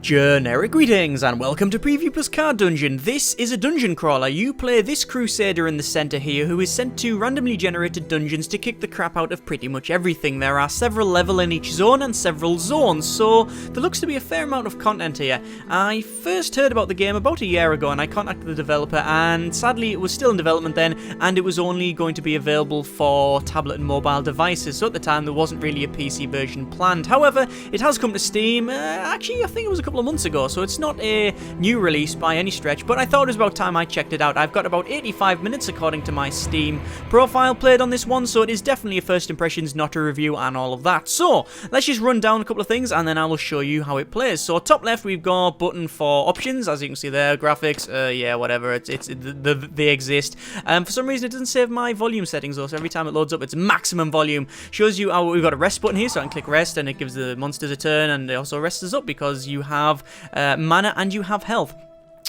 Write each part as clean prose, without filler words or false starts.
Generic greetings and welcome to Preview Plus Card Dungeon. This is a dungeon crawler. You play this Crusader in the center here who is sent to randomly generated dungeons to kick the crap out of pretty much everything. There are several levels in each zone and several zones, so there looks to be a fair amount of content here. I first heard about the game about a year ago and I contacted the developer, and sadly it was still in development then and it was only going to be available for tablet and mobile devices, so at the time there wasn't really a PC version planned. However, it has come to Steam, actually I think it was a couple of months ago, so it's not a new release by any stretch, but I thought it was about time I checked it out. I've got about 85 minutes according to my Steam profile played on this one, so it is definitely a first impressions, not a review and all of that. So let's just run down a couple of things and then I will show you how it plays. So top left we've got button for options, as you can see there, graphics, yeah, whatever, they exist. For some reason it doesn't save my volume settings though, so every time it loads up it's maximum volume. Shows you how we've got a rest button here, so I can click rest and it gives the monsters a turn, and it also rests us up because you have mana and you have health.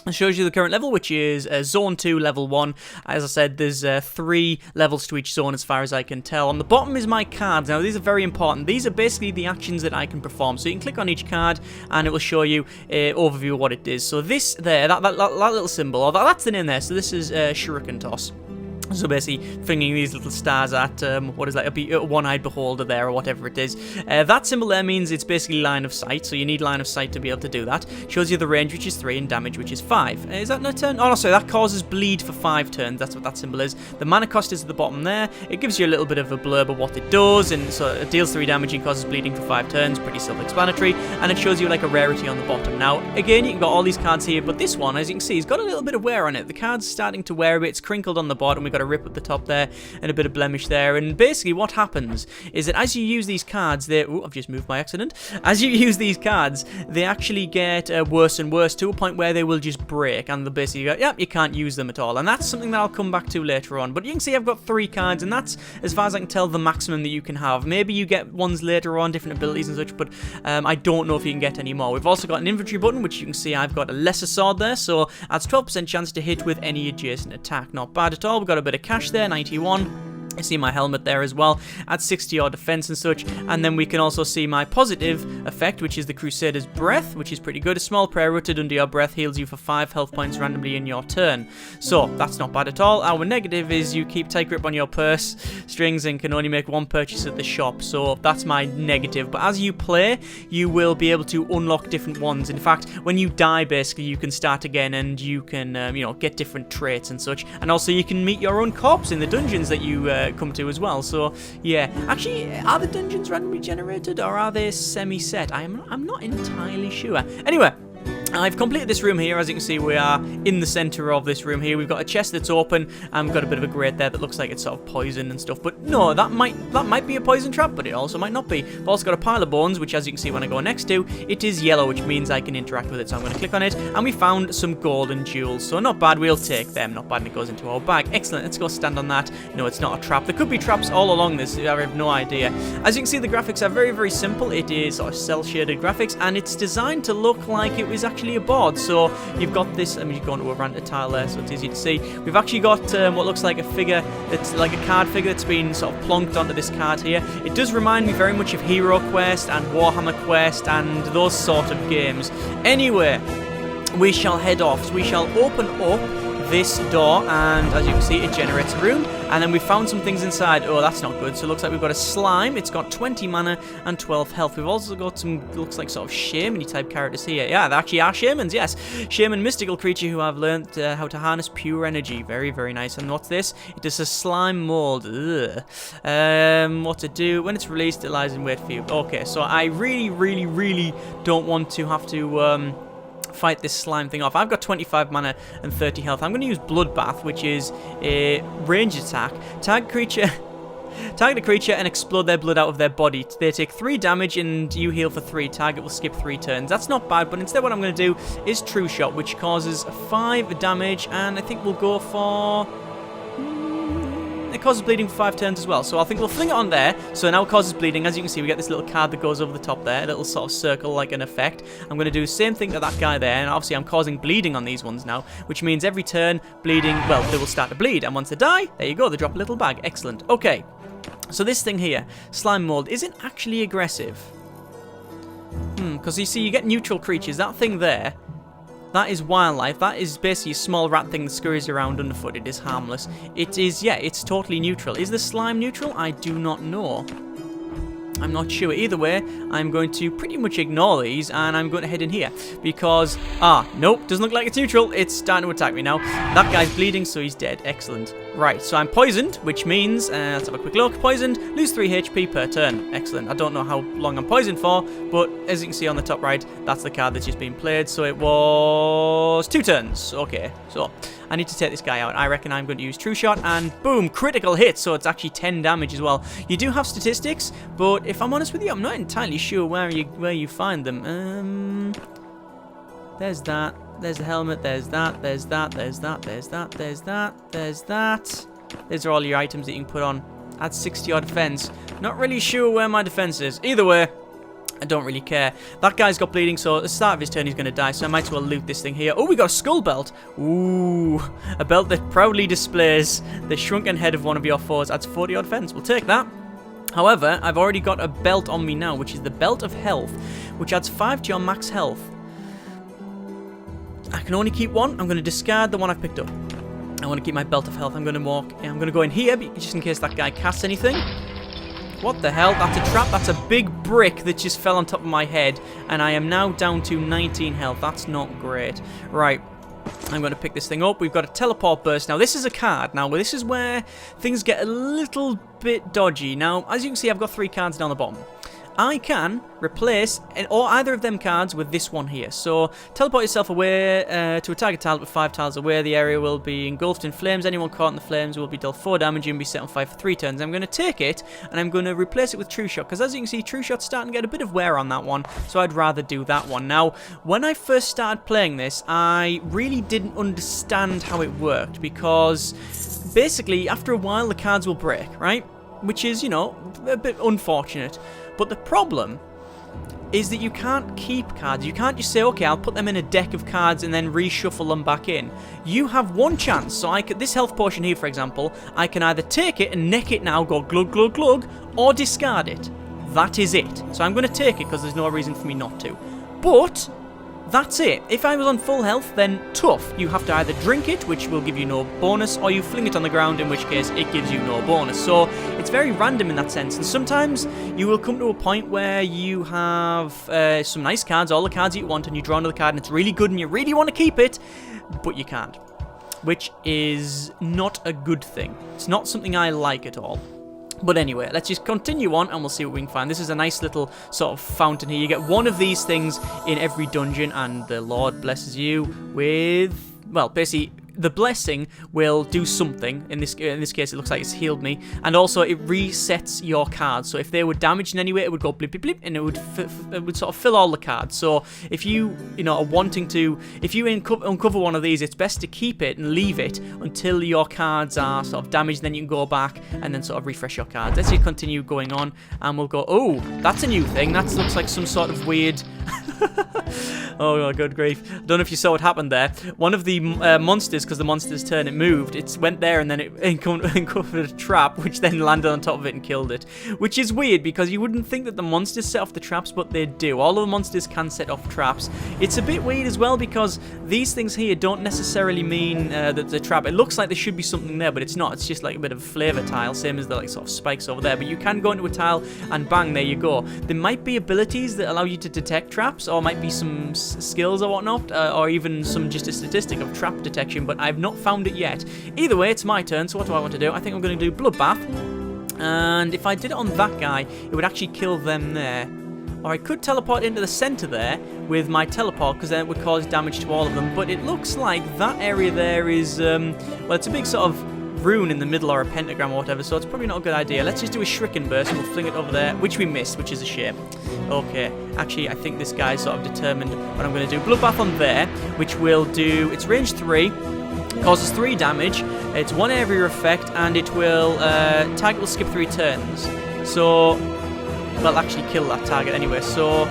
It shows you the current level, which is Zone 2, Level 1. As I said, there's 3 levels to each zone as far as I can tell. On the bottom is my cards. Now, these are very important. These are basically the actions that I can perform. So you can click on each card, and it will show you an overview of what it is. So this there, that little symbol, or that's the name there. So this is Shuriken Toss. So basically, flinging these little stars at, what is that, a one-eyed beholder there, or whatever it is. That symbol there means it's basically line of sight, so you need line of sight to be able to do that. Shows you the range, which is 3, and damage, which is 5. Is that no turn? Oh, no, sorry, that causes bleed for 5 turns, that's what that symbol is. The mana cost is at the bottom there. It gives you a little bit of a blurb of what it does, and so it deals 3 damage and causes bleeding for 5 turns, pretty self-explanatory, and it shows you like a rarity on the bottom. Now, again, you've got all these cards here, but this one, as you can see, has got a little bit of wear on it. The card's starting to wear a bit, it's crinkled on the bottom, we've got a rip at the top there and a bit of blemish there, and basically what happens is that as you use these cards, I've just moved by accident. As you use these cards, they actually get worse and worse to a point where they will just break, and basically you go, yep, you can't use them at all, and that's something that I'll come back to later on. But you can see I've got 3 cards, and that's, as far as I can tell, the maximum that you can have. Maybe you get ones later on, different abilities and such, but I don't know if you can get any more. We've also got an inventory button, which you can see I've got a lesser sword there, so that's 12% chance to hit with any adjacent attack. Not bad at all. We've got a bit of cash there, 91. I see my helmet there as well at 60 odd defense and such, and then we can also see my positive effect, which is the Crusader's Breath, which is pretty good. A small prayer uttered under your breath heals you for 5 health points randomly in your turn, so that's not bad at all. Our negative is you keep tight grip on your purse strings and can only make 1 purchase at the shop, so that's my negative. But as you play, you will be able to unlock different ones. In fact, when you die, basically you can start again and you can get different traits and such, and also you can meet your own corpse in the dungeons that you come to as well. So yeah, actually, are the dungeons randomly generated or are they semi-set? I'm not entirely sure. Anyway, I've completed this room here. As you can see, we are in the center of this room here. We've got a chest that's open, and we've got a bit of a grate there that looks like it's sort of poison and stuff. But no, that might be a poison trap, but it also might not be. We've also got a pile of bones, which, as you can see when I go next to, it is yellow, which means I can interact with it. So I'm going to click on it, and we found some golden jewels. So not bad, we'll take them. Not bad, and it goes into our bag. Excellent, let's go stand on that. No, it's not a trap. There could be traps all along this. I have no idea. As you can see, the graphics are very, very simple. It is sort of cel-shaded graphics, and it's designed to look like it was actually a board. So you've got this, I mean, you've gone to a random tile there, so it's easy to see. We've actually got what looks like a figure that's like a card figure that's been sort of plonked onto this card here. It does remind me very much of Hero Quest and Warhammer Quest and those sort of games. Anyway, we shall head off. So we shall open up this door, and as you can see, it generates a room, and then we found some things inside. Oh, that's not good. So it looks like we've got a slime. It's got 20 mana and 12 health. We've also got some, looks like sort of shaman-y type characters here. Yeah, they actually are shamans, yes. Shaman, mystical creature who have learned how to harness pure energy. Very, very nice. And what's this? It is a slime mold. Ugh. What to do? When it's released, it lies in wait for you. Okay, so I really, really, really don't want to have to fight this slime thing off. I've got 25 mana and 30 health. I'm going to use Bloodbath, which is a range attack. Target a creature and explode their blood out of their body. They take 3 damage and you heal for 3. Target will skip 3 turns. That's not bad, but instead what I'm going to do is True Shot, which causes 5 damage, and I think we'll go for... It causes bleeding for 5 turns as well, so I think we'll fling it on there. So now it causes bleeding. As you can see, we get this little card that goes over the top there, a little sort of circle like an effect. I'm going to do the same thing to that guy there, and obviously I'm causing bleeding on these ones now, which means every turn, bleeding, well, they will start to bleed, and once they die, there you go, they drop a little bag. Excellent. Okay, so this thing here, slime mold, isn't actually aggressive. Because you see, you get neutral creatures. That thing there, that is wildlife. That is basically a small rat thing that scurries around underfoot. It is harmless. It is, yeah, it's totally neutral. Is the slime neutral? I do not know. I'm not sure. Either way, I'm going to pretty much ignore these, and I'm going to head in here. Because, nope, doesn't look like it's neutral. It's starting to attack me now. That guy's bleeding, so he's dead. Excellent. Right, so I'm poisoned, which means, let's have a quick look. Poisoned, lose 3 HP per turn. Excellent. I don't know how long I'm poisoned for, but as you can see on the top right, that's the card that's just been played. So it was 2 turns. Okay, so I need to take this guy out. I reckon I'm going to use True Shot, and boom, critical hit. So it's actually 10 damage as well. You do have statistics, but if I'm honest with you, I'm not entirely sure where you find them. There's that. There's the helmet. There's that. There's that. There's that. There's that. There's that. There's that. These are all your items that you can put on. Add 60 odd defense. Not really sure where my defense is. Either way, I don't really care. That guy's got bleeding, so at the start of his turn he's going to die, so I might as well loot this thing here. Oh, we got a skull belt. Ooh, a belt that proudly displays the shrunken head of one of your foes. Adds 40 odd defense. We'll take that. However, I've already got a belt on me now, which is the Belt of Health, which adds 5 to your max health. I can only keep one. I'm going to discard the one I've picked up. I want to keep my Belt of Health. I'm going to I'm going to go in here, just in case that guy casts anything. What the hell? That's a trap. That's a big brick that just fell on top of my head, and I am now down to 19 health. That's not great. Right. I'm going to pick this thing up. We've got a teleport burst. Now, this is a card. Now, this is where things get a little bit dodgy. Now, as you can see, I've got 3 cards down the bottom. I can replace or either of them cards with this one here. So, teleport yourself away to a target tile with 5 tiles away. The area will be engulfed in flames. Anyone caught in the flames will be dealt 4 damage and be set on fire for 3 turns. I'm going to take it, and I'm going to replace it with True Shot, because as you can see, True Shot's starting to get a bit of wear on that one, so I'd rather do that one. Now, when I first started playing this, I really didn't understand how it worked, because basically, after a while, the cards will break, right? Which is, you know, a bit unfortunate. But the problem is that you can't keep cards. You can't just say, okay, I'll put them in a deck of cards and then reshuffle them back in. You have one chance. So this health potion here, for example, I can either take it and neck it now, go glug, glug, glug, or discard it. That is it. So I'm going to take it because there's no reason for me not to. But that's it. If I was on full health, then tough. You have to either drink it, which will give you no bonus, or you fling it on the ground, in which case it gives you no bonus. So it's very random in that sense. And sometimes you will come to a point where you have some nice cards, all the cards you want, and you draw another card, and it's really good, and you really want to keep it, but you can't. Which is not a good thing. It's not something I like at all. But anyway, let's just continue on and we'll see what we can find. This is a nice little sort of fountain here. You get one of these things in every dungeon, and the Lord blesses you with, well, basically, the blessing will do something. In this case, it looks like it's healed me. And also, it resets your cards. So if they were damaged in any way, it would go blip, blip, blip, and it would sort of fill all the cards. So if you are wanting to, if you uncover one of these, it's best to keep it and leave it until your cards are sort of damaged. Then you can go back and then sort of refresh your cards. Let's just continue going on, and we'll go, oh, that's a new thing. That looks like some sort of weird... Oh, good grief. I don't know if you saw what happened there. One of the monsters, because the monster's turn, it moved. It went there and then it uncovered a trap, which then landed on top of it and killed it. Which is weird, because you wouldn't think that the monsters set off the traps, but they do. All of the monsters can set off traps. It's a bit weird as well, because these things here don't necessarily mean that it's a trap. It looks like there should be something there, but it's not. It's just like a bit of a flavor tile, same as the like sort of spikes over there. But you can go into a tile and bang, there you go. There might be abilities that allow you to detect traps, or might be some skills or whatnot, or even just a statistic of trap detection, but I've not found it yet. Either way, it's my turn, so what do I want to do? I think I'm going to do Bloodbath, and if I did it on that guy, it would actually kill them there. Or I could teleport into the center there with my teleport, because then it would cause damage to all of them, but it looks like that area there is, well, it's a big sort of rune in the middle, or a pentagram or whatever, so it's probably not a good idea. Let's just do a Shuriken Burst and we'll fling it over there, which we missed, which is a shame. Okay, actually, I think this guy's sort of determined what I'm going to do. Bloodbath on there, which will do, it's range 3, causes 3 damage, it's 1 area effect, and it will, target will skip 3 turns. So, well, actually kill that target anyway, so...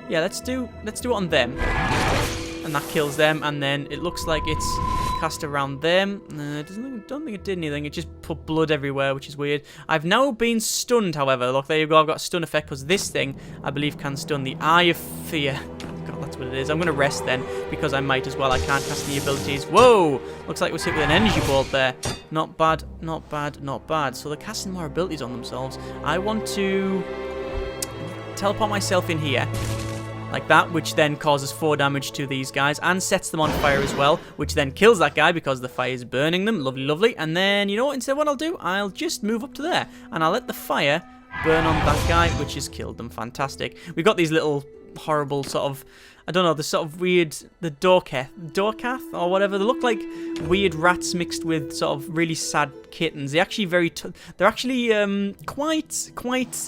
Yeah, let's do it on them. and that kills them. And then it looks like it's cast around them. Don't think it did anything. It just put blood everywhere, which is weird. I've now been stunned, however. Look, there you go. I've got a stun effect because this thing, I believe, can stun the Eye of Fear. God, that's what it is. I'm going to rest then because I might as well. I can't cast the abilities. Whoa! Looks like it was hit with an energy bolt there. Not bad, not bad, not bad. So they're casting more abilities on themselves. I want to teleport myself in here. Like that, which then causes 4 damage to these guys and sets them on fire as well, which then kills that guy because the fire is burning them. Lovely, lovely. And then, you know what? Instead, what I'll do, I'll just move up to there and I'll let the fire burn on that guy, which has killed them. Fantastic. We've got these little horrible sort of, I don't know, the sort of weird, the Dorkath or whatever. They look like weird rats mixed with sort of really sad kittens. They're actually they're actually quite what's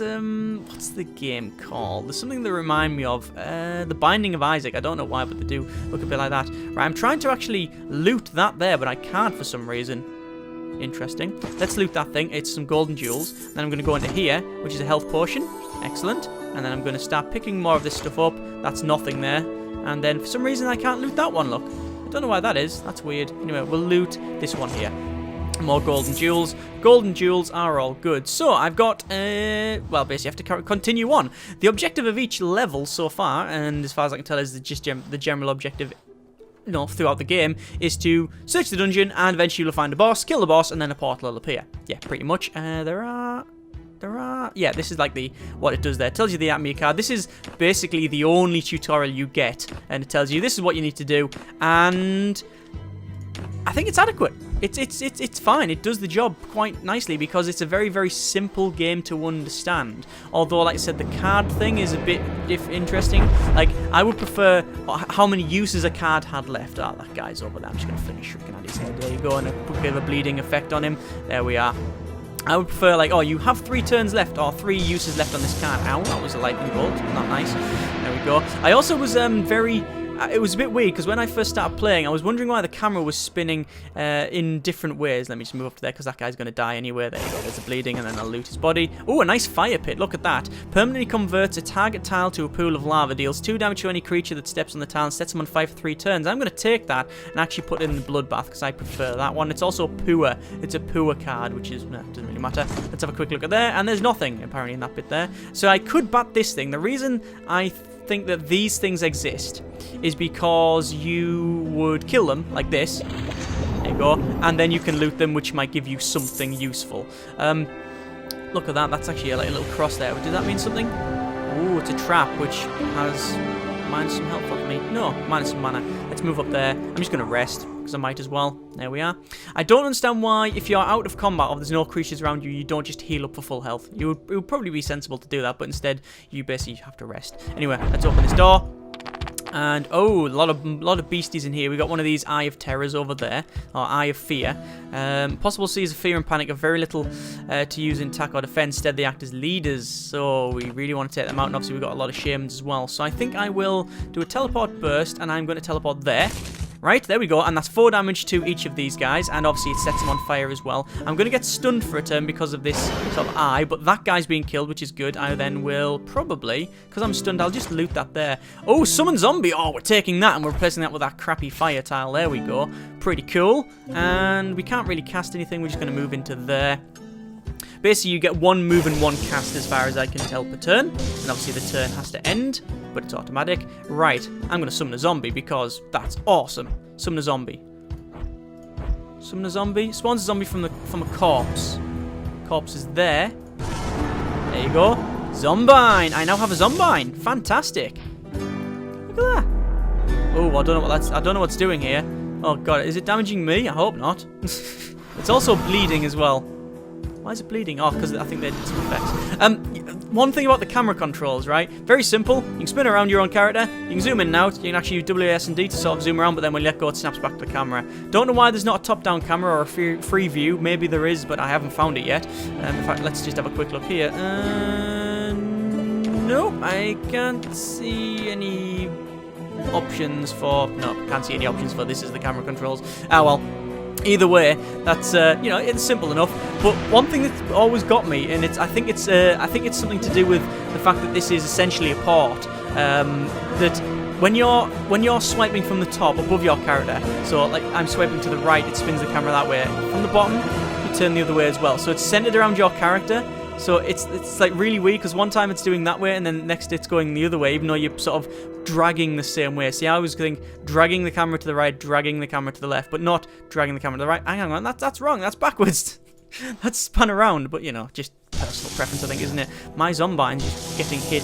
the game called? There's something that remind me of The Binding of Isaac. I don't know why, but they do look a bit like that. Right, I'm trying to actually loot that there, but I can't for some reason. Interesting. Let's loot that thing. It's some golden jewels. Then I'm going to go into here, which is a health potion. Excellent. And then I'm going to start picking more of this stuff up. That's nothing there. And then for some reason I can't loot that one, look. I don't know why that is. That's weird. Anyway, we'll loot this one here. More golden jewels. Golden jewels are all good. So I've got, well, basically I have to continue on. The objective of each level so far, and as far as I can tell is the general objective, you know, throughout the game, is to search the dungeon and eventually you'll find a boss, kill the boss, and then a portal will appear. Yeah, pretty much. Yeah, this is like what it does there. It tells you the Atmir card. This is basically the only tutorial you get, and it tells you this is what you need to do, and I think it's adequate. It's fine. It does the job quite nicely because it's a very, very simple game to understand. Although, like I said, the card thing is a bit interesting. Like, I would prefer how many uses a card had left. Ah, that guy's over there. I'm just going to finish shrieking at his head. There you go, and a bit of a bleeding effect on him. There we are. I would prefer, like, oh, you have 3 turns left, or 3 uses left on this card. Ow, that was a lightning bolt. Not nice. There we go. I also was it was a bit weird, because when I first started playing, I was wondering why the camera was spinning in different ways. Let me just move up to there, because that guy's going to die anyway. There you go, there's a bleeding, and then I'll loot his body. Oh, a nice fire pit, look at that. Permanently converts a target tile to a pool of lava, deals 2 damage to any creature that steps on the tile, and sets them on fire for 3 turns. I'm going to take that and actually put it in the bloodbath, because I prefer that one. It's also poor. It's a poor card, which is, doesn't really matter. Let's have a quick look at there, and there's nothing, apparently, in that bit there. So I could bat this thing. The reason I think that these things exist is because you would kill them like this. There you go, and then you can loot them, which might give you something useful. Look at that. That's actually a little cross there. Does that mean something? Ooh, it's a trap which has minus some health off me. No, minus some mana. Let's move up there. I'm just going to rest because I might as well. There we are. I don't understand why, if you're out of combat or there's no creatures around you, you don't just heal up for full health. It would probably be sensible to do that, but instead you basically have to rest. Anyway, let's open this door. And oh, a lot of beasties in here. We got one of these Eye of Terrors over there, or Eye of Fear. Possible seeds of fear and panic have very little to use in attack or defense. Instead, they act as leaders. So we really want to take them out. And obviously, we've got a lot of shamans as well. So I think I will do a teleport burst, and I'm going to teleport there. Right, there we go, and that's 4 damage to each of these guys, and obviously it sets them on fire as well. I'm going to get stunned for a turn because of this sort of eye, but that guy's being killed, which is good. I then will probably, because I'm stunned, I'll just loot that there. Oh, summon zombie! Oh, we're taking that, and we're replacing that with that crappy fire tile. There we go. Pretty cool. And we can't really cast anything. We're just going to move into there. Basically, you get 1 move and 1 cast as far as I can tell per turn. And obviously the turn has to end, but it's automatic. Right, I'm going to summon a zombie because that's awesome. Summon a zombie. Summon a zombie. Spawns a zombie from a corpse. Corpse is there. There you go. Zombine. I now have a zombine. Fantastic. Look at that. Oh, I don't know what's doing here. Oh god, is it damaging me? I hope not. It's also bleeding as well. Why is it bleeding? Oh, because I think they did some effects. One thing about the camera controls, right? Very simple. You can spin around your own character. You can zoom in and out. You can actually use WAS and D to sort of zoom around, but then when you let go, it snaps back to the camera. Don't know why there's not a top-down camera or a free view. Maybe there is, but I haven't found it yet. In fact, let's just have a quick look here. No, I can't see any options for... No, I can't see any options for this is the camera controls. Ah, well. Either way, that's you know, it's simple enough. But one thing that's always got me, and I think it's something to do with the fact that this is essentially a port. That when you're swiping from the top above your character, so like I'm swiping to the right, it spins the camera that way. From the bottom, you turn the other way as well. So it's centered around your character. So it's like really weird because one time it's doing that way and then next it's going the other way, even though you're sort of dragging the same way. See, I was going dragging the camera to the right, dragging the camera to the left, but not dragging the camera to the right. Hang on, that's wrong. That's backwards. That's spun around, but you know, just personal preference, I think, isn't it? My Zombine's just getting hit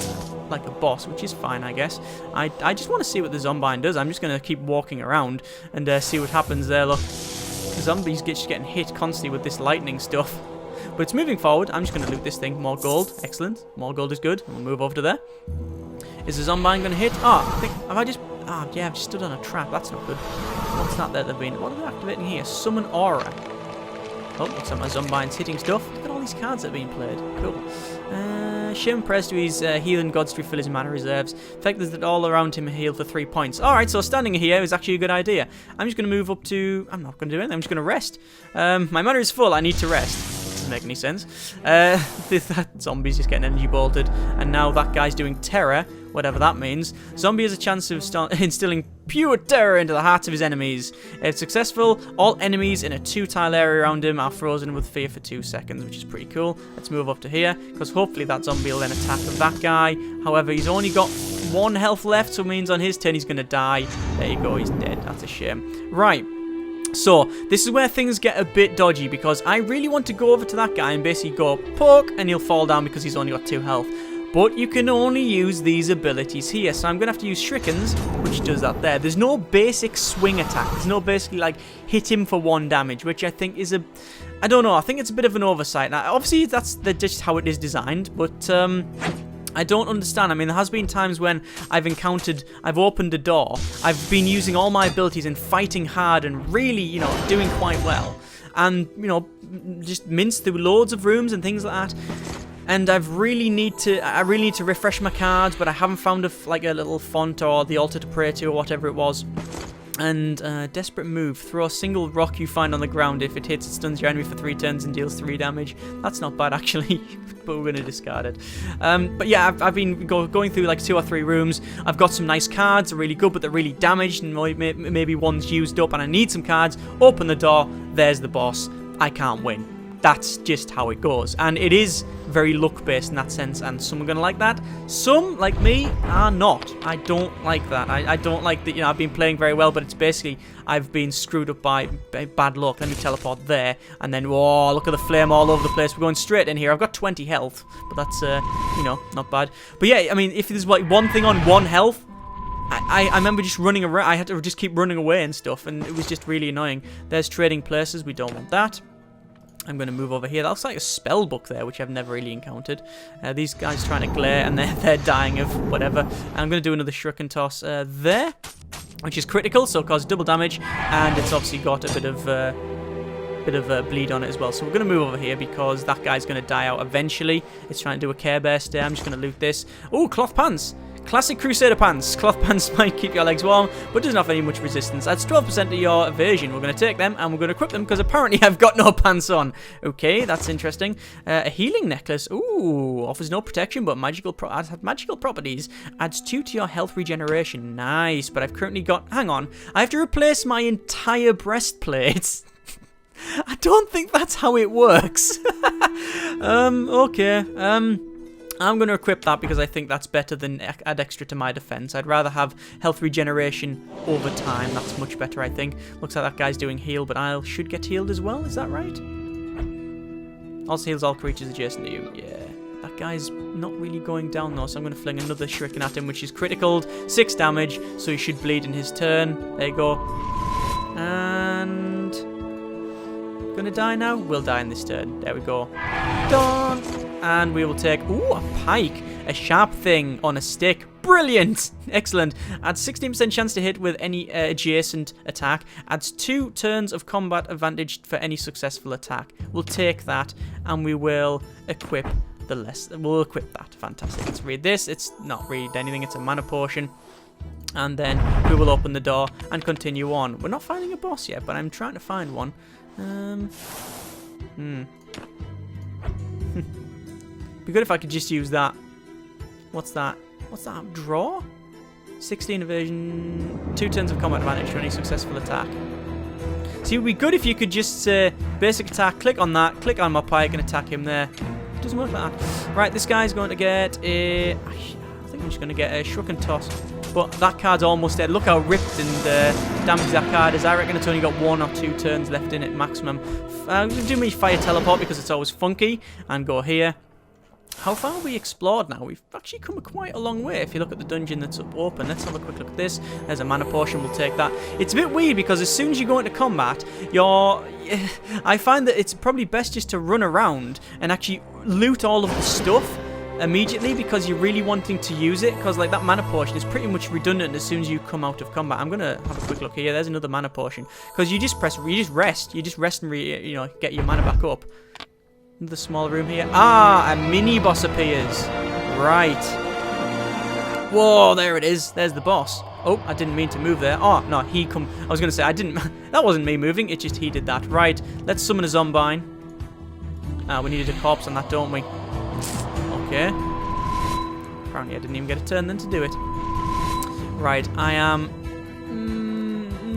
like a boss, which is fine, I guess. I just want to see what the Zombine does. I'm just going to keep walking around and see what happens there. Look, the zombies just getting hit constantly with this lightning stuff. But it's moving forward. I'm just going to loot this thing. More gold. Excellent. More gold is good. We'll move over to there. Is the Zombine going to hit? Oh, I think... yeah, I've just stood on a trap. That's not good. What's that there they've been... What are they activating here? Summon Aura. Oh, looks like my Zombine's hitting stuff. Look at all these cards that are being played. Cool. Shim press to his healing gods to refill his mana reserves. Effect is that all around him heal for 3 points. Alright, so standing here is actually a good idea. I'm just going to move up to... I'm not going to do anything. I'm just going to rest. My mana is full. I need to rest. Doesn't make any sense. That zombie's just getting energy bolted. And now that guy's doing terror, whatever that means. Zombie has a chance of instilling pure terror into the hearts of his enemies. If successful, all enemies in a 2-tile area around him are frozen with fear for 2 seconds, which is pretty cool. Let's move up to here, because hopefully that zombie will then attack that guy. However, he's only got 1 health left, so it means on his turn he's going to die. There you go, he's dead. That's a shame. Right. So, this is where things get a bit dodgy, because I really want to go over to that guy and basically go poke, and he'll fall down because he's only got 2 health. But you can only use these abilities here, so I'm going to have to use Shurikens, which does that there. There's no basic swing attack. There's no basically, like, hit him for 1 damage, which I think is a... I don't know, I think it's a bit of an oversight. Now, obviously, that's just how it is designed, but... I don't understand. I mean, there has been times when I've opened a door, I've been using all my abilities and fighting hard and really, you know, doing quite well. And, you know, just minced through loads of rooms and things like that. And I really need to refresh my cards, but I haven't found a little font or the altar to pray to or whatever it was. And desperate move. Throw a single rock you find on the ground. If it hits, it stuns your enemy for 3 turns and deals 3 damage. That's not bad, actually, but we're going to discard it. But yeah, I've been going through like 2 or 3 rooms. I've got some nice cards. They're really good, but they're really damaged, and maybe one's used up, and I need some cards. Open the door. There's the boss. I can't win. That's just how it goes. And it is very luck-based in that sense, and some are going to like that. Some, like me, are not. I don't like that. I don't like that, you know, I've been playing very well, but it's basically I've been screwed up by bad luck. Let me teleport there, and then, whoa, look at the flame all over the place. We're going straight in here. I've got 20 health, but that's, you know, not bad. But yeah, I mean, if there's like one thing on 1 health, I remember just running around. I had to just keep running away and stuff, and it was just really annoying. There's trading places. We don't want that. I'm going to move over here. That looks like a spell book there, which I've never really encountered. These guys trying to glare, and they're dying of whatever. And I'm going to do another Shuriken toss there, which is critical, so it causes double damage, and it's obviously got a bit of bleed on it as well. So we're going to move over here because that guy's going to die out eventually. It's trying to do a Care Bear stare. I'm just going to loot this. Oh, cloth pants. Classic Crusader pants. Cloth pants might keep your legs warm, but doesn't offer any much resistance. Adds 12% to your evasion. We're going to take them, and we're going to equip them, because apparently I've got no pants on. Okay, that's interesting. A healing necklace. Ooh, offers no protection, but magical properties. Adds 2 to your health regeneration. Nice, but I've currently got... Hang on. I have to replace my entire breastplate. I don't think that's how it works. Okay. I'm going to equip that because I think that's better than add extra to my defense. I'd rather have health regeneration over time. That's much better, I think. Looks like that guy's doing heal, but I should get healed as well. Is that right? Also heals all creatures adjacent to you. Yeah. That guy's not really going down, though, so I'm going to fling another Shuriken at him, which is critical. 6 damage, so he should bleed in his turn. There you go. And... Gonna die now? We'll die in this turn. There we go. Done! And we will take, ooh, a pike. A sharp thing on a stick. Brilliant! Excellent. Adds 16% chance to hit with any adjacent attack. Adds 2 turns of combat advantage for any successful attack. We'll take that, and we will equip we'll equip that. Fantastic. Let's read this. It's not read anything. It's a mana potion. And then we will open the door and continue on. We're not finding a boss yet, but I'm trying to find one. Be good if I could just use that. What's that? What's that? Draw? 16 evasion, 2 turns of combat advantage for any successful attack. See, it would be good if you could just basic attack, click on that, click on my pike and attack him there. It doesn't work like that. Right, this guy's going to get a... I think I'm just going to get a Shrug and Toss. But that card's almost dead. Look how ripped and damaged that card is. I reckon it's only got 1 or 2 turns left in it maximum. I'm going to do my fire teleport because it's always funky. And go here. How far have we explored now? We've actually come quite a long way if you look at the dungeon that's up open. Let's have a quick look at this. There's a mana potion, we'll take that. It's a bit weird because as soon as you go into combat, I find that it's probably best just to run around and actually loot all of the stuff immediately because you're really wanting to use it, because like that mana potion is pretty much redundant as soon as you come out of combat. I'm gonna have a quick look here. There's another mana potion because you just rest and get your mana back up. The small room here. Ah, a mini boss appears. Right. Whoa, there it is. There's the boss. Oh, I didn't mean to move there. Oh, no, he come. I was going to say, I didn't. That wasn't me moving. It just he did that. Right. Let's summon a zombine. We needed a corpse on that, don't we? Okay. Apparently, I didn't even get a turn then to do it. Right. I am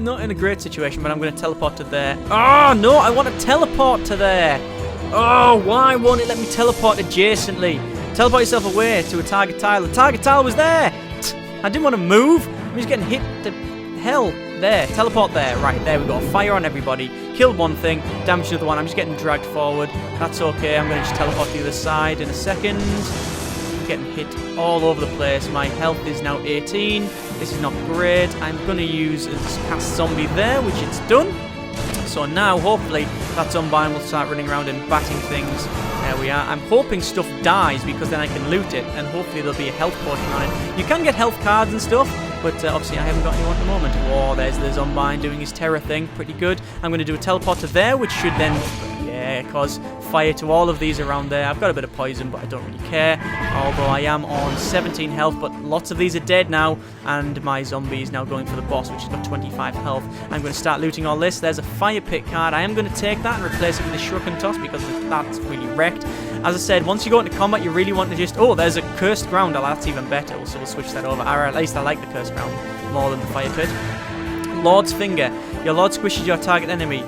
not in a great situation, but I'm going to teleport to there. Oh, no, I want to teleport to there. Oh, why won't it let me teleport adjacently? Teleport yourself away to a target tile. The target tile was there. I didn't want to move. I'm just getting hit to hell. There. Teleport there. Right, there we go. Fire on everybody. Killed one thing. Damaged the other one. I'm just getting dragged forward. That's okay. I'm going to just teleport to the other side in a second. I'm getting hit all over the place. My health is now 18. This is not great. I'm going to use a cast zombie there, which it's done. So now, hopefully, that zombie will start running around and batting things. There we are. I'm hoping stuff dies because then I can loot it, and hopefully there'll be a health potion on it. You can get health cards and stuff, but obviously I haven't got any at the moment. Oh, there's the zombie doing his terror thing. Pretty good. I'm going to do a teleport to there, which should then, cause fire to all of these around there. I've got a bit of poison, but I don't really care. Although I am on 17 health, but lots of these are dead now, and my zombie is now going for the boss, which has got 25 health. I'm going to start looting all this. There's a fire pit card. I am going to take that and replace it with a Shrug and Toss because that's really wrecked. As I said, once you go into combat, you really want to just... Oh, there's a cursed ground. Oh, that's even better. So we'll switch that over. Or at least I like the cursed ground more than the fire pit. Lord's Finger. Your Lord squishes your target enemy.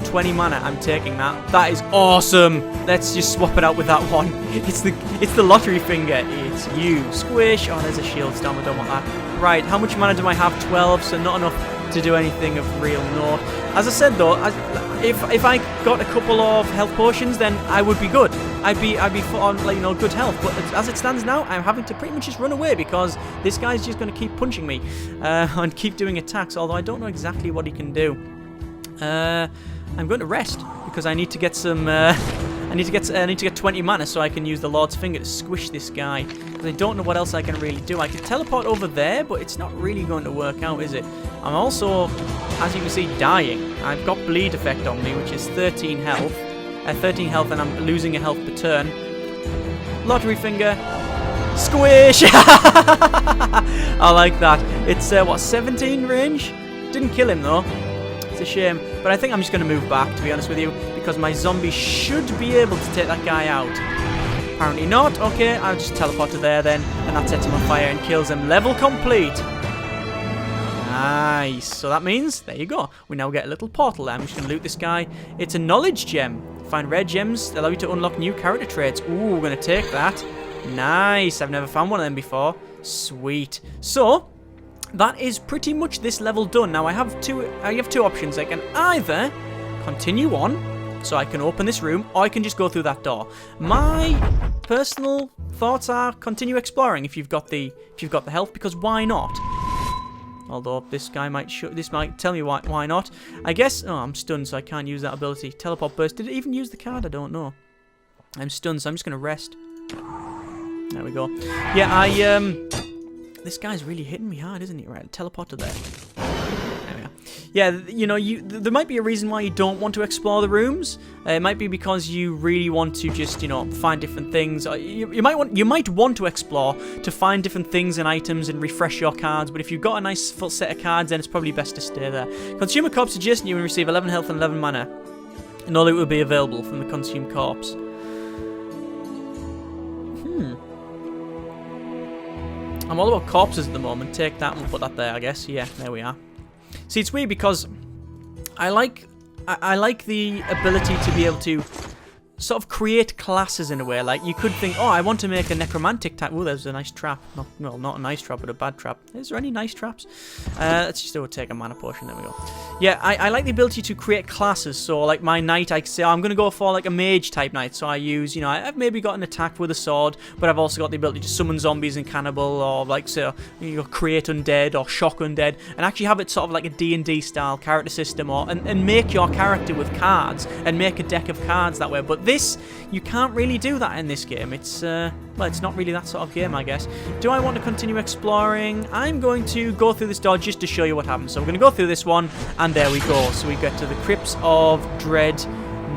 20 mana, I'm taking that. That is awesome. Let's just swap it out with that one. It's the lottery finger. It's you. Squish. Oh, there's a shield storm. I don't want that. Right, how much mana do I have? 12, so not enough to do anything of real note. As I said though, if I got a couple of health potions, then I would be good. I'd be on good health. But as it stands now, I'm having to pretty much just run away because this guy's just going to keep punching me and keep doing attacks. Although I don't know exactly what he can do. I'm going to rest because I need to get some. I need to get 20 mana so I can use the Lord's Finger to squish this guy. Because I don't know what else I can really do. I can teleport over there, but it's not really going to work out, is it? I'm also, as you can see, dying. I've got bleed effect on me, which is 13 health. 13 health, and I'm losing a health per turn. Lottery Finger. Squish! I like that. It's, what, 17 range? Didn't kill him, though. It's a shame. But I think I'm just going to move back, to be honest with you, because my zombie should be able to take that guy out. Apparently not. Okay, I'll just teleport to there then, and that sets him on fire and kills him. Level complete. Nice. So that means, there you go. We now get a little portal there. I'm just going to loot this guy. It's a knowledge gem. Find rare gems that allow you to unlock new character traits. Ooh, we're going to take that. Nice. I've never found one of them before. Sweet. So that is pretty much this level done. Now I have two options. I can either continue on, so I can open this room, or I can just go through that door. My personal thoughts are continue exploring if you've got the health, because why not? Although this guy might tell me why not. I guess. Oh, I'm stunned, so I can't use that ability. Teleport burst. Did it even use the card? I don't know. I'm stunned, so I'm just gonna rest. There we go. Yeah, this guy's really hitting me hard, isn't he? Right, teleport to there. There we are. Yeah, there might be a reason why you don't want to explore the rooms. It might be because you really want to just, find different things. You might want to explore to find different things and items and refresh your cards. But if you've got a nice full set of cards, then it's probably best to stay there. Consume a corpse suggesting you will receive 11 health and 11 mana. And all that will be available from the consumed corpse. I'm all about corpses at the moment. Take that and we'll put that there, I guess. Yeah, there we are. See, it's weird because I like the ability to be able to sort of create classes in a way. Like, you could think, oh, I want to make a necromantic type. Oh, there's a nice trap. Well, not a nice trap, but a bad trap. Is there any nice traps? Let's just take a mana potion. There we go. Yeah, I like the ability to create classes. So, like, my knight, I say, oh, I'm going to go for, like, a mage type knight. So I use, you know, I've maybe got an attack with a sword, but I've also got the ability to summon zombies and cannibal, or, like, say, you know, create undead or shock undead, and actually have it sort of like a D&D style character system, or and make your character with cards, and make a deck of cards that way. But this, you can't really do that in this game. It's, well, it's not really that sort of game, I guess. Do I want to continue exploring? I'm going to go through this door just to show you what happens. So we're going to go through this one, and there we go. So we get to the Crypts of Dread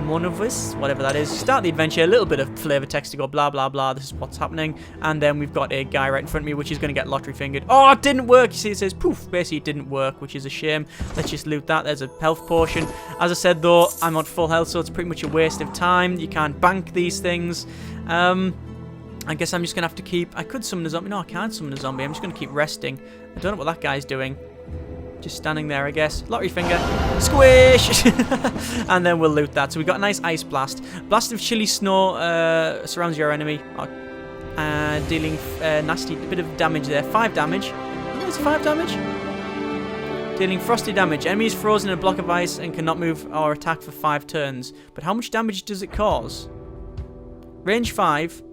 Monovis, whatever that is. Start the adventure, a little bit of flavor text to go blah blah blah, this is what's happening, and then we've got a guy right in front of me which is going to get lottery fingered. Oh, it didn't work. You see, it says poof. Basically it didn't work, which is a shame. Let's just loot that. There's a health potion. As I said though, I'm on full health, so it's pretty much a waste of time. You can't bank these things. I guess I'm just going to have to keep... I could summon a zombie. No, I can't summon a zombie. I'm just going to keep resting. I don't know what that guy's doing. Just standing there, I guess. Lottery finger. Squish! And then we'll loot that. So we got a nice ice blast. Blast of chilly snow surrounds your enemy. Dealing nasty bit of damage there. 5 damage. It's 5 damage? Dealing frosty damage. Enemy is frozen in a block of ice and cannot move or attack for 5 turns. But how much damage does it cause? Range 5.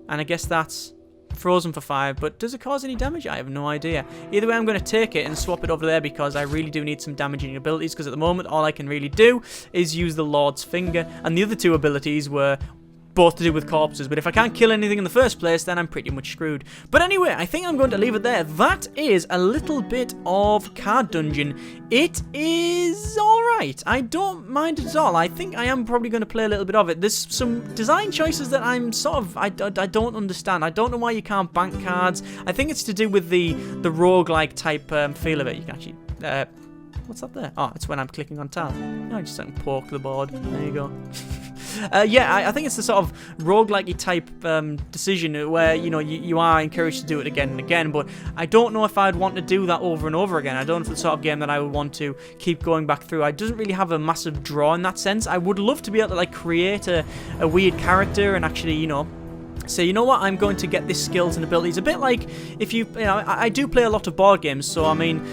And I guess that's frozen for 5, but does it cause any damage? I have no idea. Either way, I'm going to take it and swap it over there because I really do need some damaging abilities, because at the moment all I can really do is use the Lord's Finger, and the other 2 abilities were both to do with corpses, but if I can't kill anything in the first place, then I'm pretty much screwed. But anyway, I think I'm going to leave it there. That is a little bit of Card Dungeon. It is alright. I don't mind it at all. I think I am probably going to play a little bit of it. There's some design choices that I'm sort of... I don't understand. I don't know why you can't bank cards. I think it's to do with the roguelike type feel of it. You can actually... what's up there? Oh, it's when I'm clicking on tab. No, I just don't poke the board. There you go. Yeah, I think it's the sort of roguelike type decision where, you know, you are encouraged to do it again and again, but I don't know if I'd want to do that over and over again. I don't know if it's the sort of game that I would want to keep going back through. It doesn't really have a massive draw in that sense. I would love to be able to, like, create a weird character and actually, you know, say, you know what, I'm going to get these skills and abilities. A bit like if you know, I do play a lot of board games, so I mean,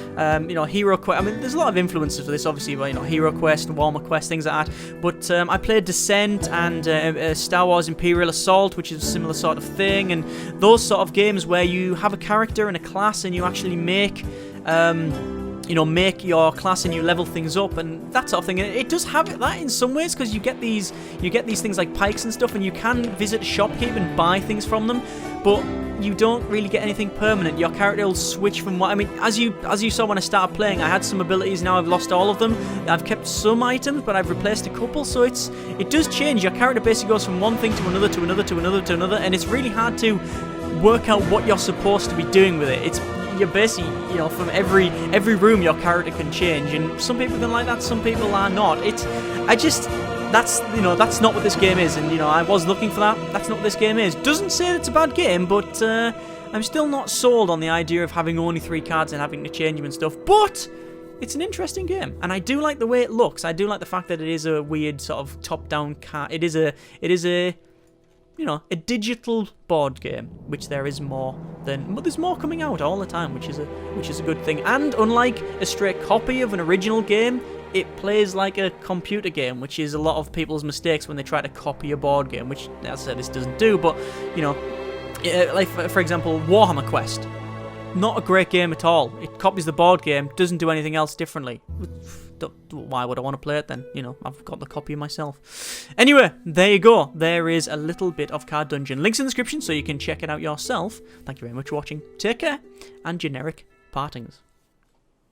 you know, Hero Quest. I mean, there's a lot of influences for this, obviously, but, you know, Hero Quest, Warhammer Quest, things like that. But I played Descent and Star Wars Imperial Assault, which is a similar sort of thing, and those sort of games where you have a character and a class, and you actually make. You know, make your class and you level things up and that sort of thing. And it does have that in some ways, because you get these things like pikes and stuff, and you can visit a shopkeep and buy things from them, but you don't really get anything permanent. Your character will switch from what... I mean, as you saw when I started playing, I had some abilities, now I've lost all of them. I've kept some items, but I've replaced a couple, so it does change. Your character basically goes from one thing to another, to another, to another, to another, and it's really hard to work out what you're supposed to be doing with it. You're basically, you know, from every room your character can change, and some people can like that, some people are not. That's, you know, that's not what this game is, and, you know, I was looking for that. That's not what this game is. Doesn't say it's a bad game, but I'm still not sold on the idea of having only 3 cards and having to change them and stuff, but it's an interesting game, and I do like the way it looks. I do like the fact that it is a weird sort of top-down card. It is a you know, a digital board game, which there is more than, but there's more coming out all the time, which is a good thing. And unlike a straight copy of an original game, it plays like a computer game, which is a lot of people's mistakes when they try to copy a board game, which, as I said, this doesn't do. But, you know, like for example, Warhammer Quest, not a great game at all. It copies the board game, doesn't do anything else differently. Why would I want to play it then? You know, I've got the copy myself. Anyway, there you go. There is a little bit of Card Dungeon. Links in the description so you can check it out yourself. Thank you very much for watching. Take care, and generic partings.